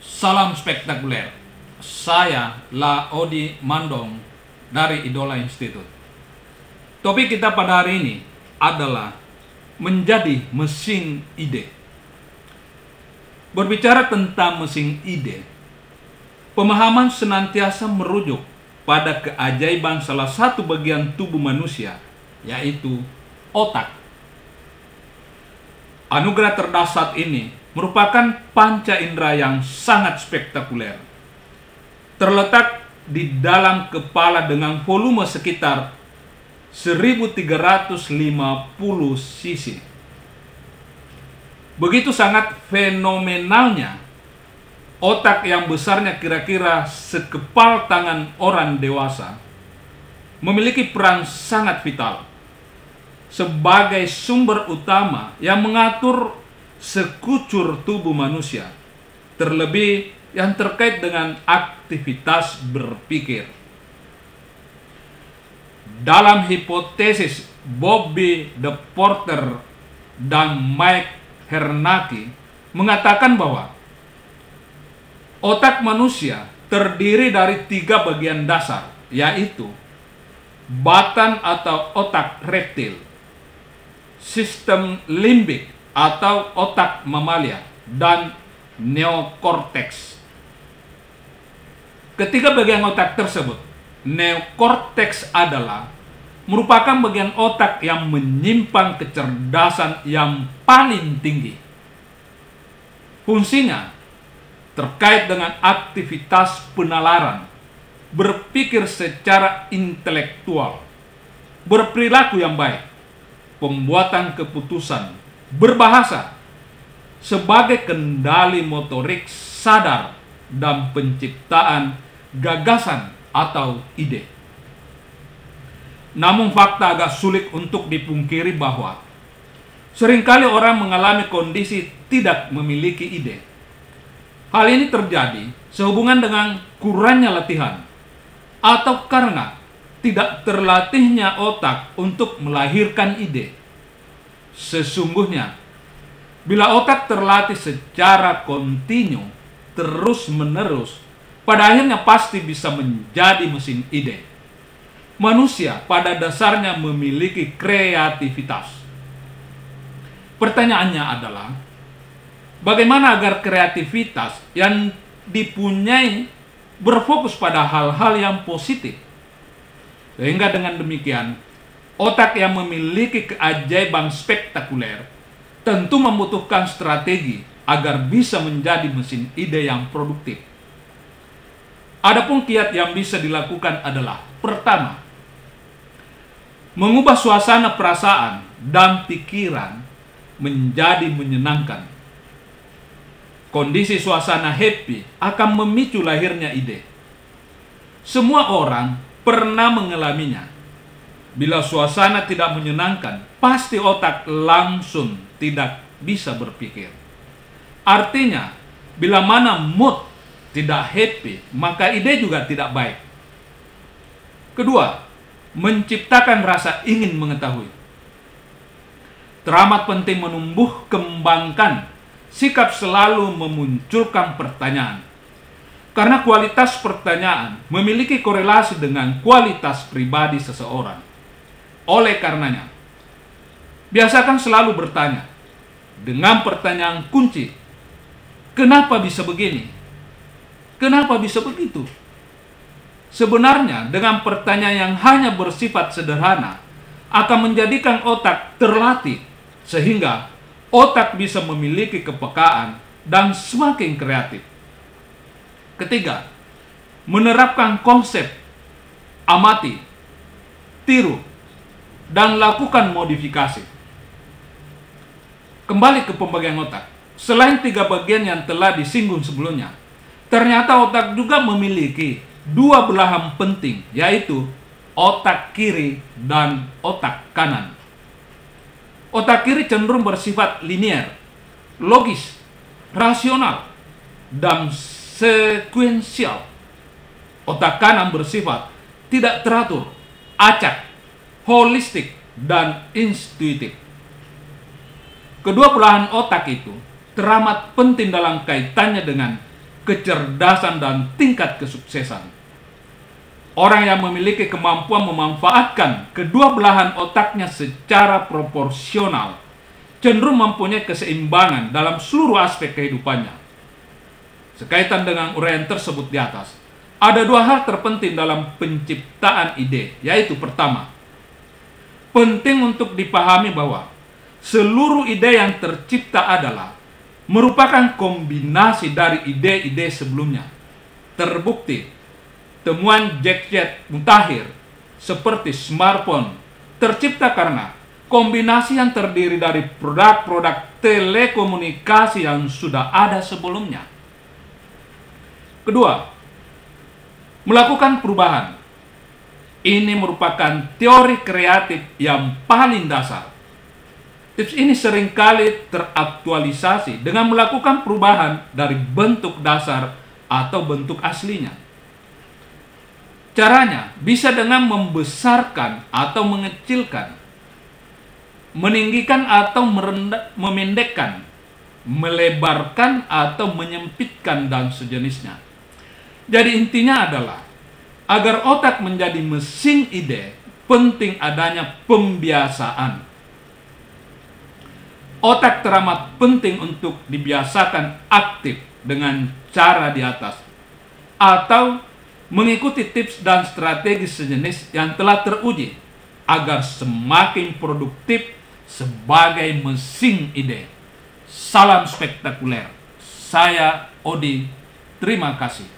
Salam spektakuler. Saya Laodi Mandong dari Idola Institute. Topik kita pada hari ini adalah menjadi mesin ide. Berbicara tentang mesin ide, pemahaman senantiasa merujuk pada keajaiban salah satu bagian tubuh manusia, yaitu otak. Anugerah terdahsyat ini merupakan panca indera yang sangat spektakuler. Terletak di dalam kepala dengan volume sekitar 1350 cc. Begitu sangat fenomenalnya, otak yang besarnya kira-kira sekepal tangan orang dewasa memiliki peran sangat vital sebagai sumber utama yang mengatur sekucur tubuh manusia, terlebih yang terkait dengan aktivitas berpikir. Dalam hipotesis Bobby De Porter dan Mike Hernaki mengatakan bahwa otak manusia terdiri dari 3 bagian dasar, yaitu batan atau otak reptil, sistem limbik atau otak mamalia, dan neokorteks. Ketiga bagian otak tersebut, neokorteks adalah merupakan bagian otak yang menyimpan kecerdasan yang paling tinggi. Fungsinya terkait dengan aktivitas penalaran, berpikir secara intelektual, berperilaku yang baik, pembuatan keputusan, berbahasa, sebagai kendali motorik sadar dan penciptaan gagasan atau ide. Namun fakta agak sulit untuk dipungkiri bahwa seringkali orang mengalami kondisi tidak memiliki ide. Hal ini terjadi sehubungan dengan kurangnya latihan atau karena tidak terlatihnya otak untuk melahirkan ide. Sesungguhnya, bila otak terlatih secara kontinu, terus-menerus, pada akhirnya pasti bisa menjadi mesin ide. Manusia pada dasarnya memiliki kreativitas. Pertanyaannya adalah, bagaimana agar kreativitas yang dipunyai berfokus pada hal-hal yang positif? Sehingga dengan demikian, otak yang memiliki keajaiban spektakuler tentu membutuhkan strategi agar bisa menjadi mesin ide yang produktif. Adapun kiat yang bisa dilakukan adalah: pertama, mengubah suasana perasaan dan pikiran menjadi menyenangkan. Kondisi suasana happy akan memicu lahirnya ide. Semua orang pernah mengalaminya. Bila suasana tidak menyenangkan, pasti otak langsung tidak bisa berpikir. Artinya, bila mana mood tidak happy, maka ide juga tidak baik. Kedua, menciptakan rasa ingin mengetahui. Teramat penting menumbuh kembangkan sikap selalu memunculkan pertanyaan. Karena kualitas pertanyaan memiliki korelasi dengan kualitas pribadi seseorang. Oleh karenanya, biasakan selalu bertanya dengan pertanyaan kunci. Kenapa bisa begini? Kenapa bisa begitu? Sebenarnya dengan pertanyaan yang hanya bersifat sederhana akan menjadikan otak terlatih sehingga otak bisa memiliki kepekaan dan semakin kreatif. Ketiga, menerapkan konsep amati, tiru, dan lakukan modifikasi. Kembali ke pembagian otak. Selain 3 bagian yang telah disinggung sebelumnya, ternyata otak juga memiliki 2 belahan penting, yaitu otak kiri dan otak kanan. Otak kiri cenderung bersifat linear, logis, rasional, dan sekuensial. Otak kanan bersifat tidak teratur, acak, holistik, dan intuitif. Kedua belahan otak itu teramat penting dalam kaitannya dengan kecerdasan, dan tingkat kesuksesan. Orang yang memiliki kemampuan memanfaatkan kedua belahan otaknya secara proporsional cenderung mempunyai keseimbangan dalam seluruh aspek kehidupannya. Sekaitan dengan uraian tersebut di atas, ada dua hal terpenting dalam penciptaan ide, yaitu pertama, penting untuk dipahami bahwa seluruh ide yang tercipta adalah merupakan kombinasi dari ide-ide sebelumnya. Terbukti, temuan Jack Mutahir seperti smartphone tercipta karena kombinasi yang terdiri dari produk-produk telekomunikasi yang sudah ada sebelumnya. Kedua, melakukan perubahan. Ini merupakan teori kreatif yang paling dasar. Tips ini seringkali teraktualisasi dengan melakukan perubahan dari bentuk dasar atau bentuk aslinya. Caranya bisa dengan membesarkan atau mengecilkan, meninggikan atau memendekkan, melebarkan atau menyempitkan, dan sejenisnya. Jadi intinya adalah, agar otak menjadi mesin ide, penting adanya pembiasaan. Otak teramat penting untuk dibiasakan aktif dengan cara di atas, atau mengikuti tips dan strategi sejenis yang telah teruji, agar semakin produktif sebagai mesin ide. Salam spektakuler. Saya Odi, terima kasih.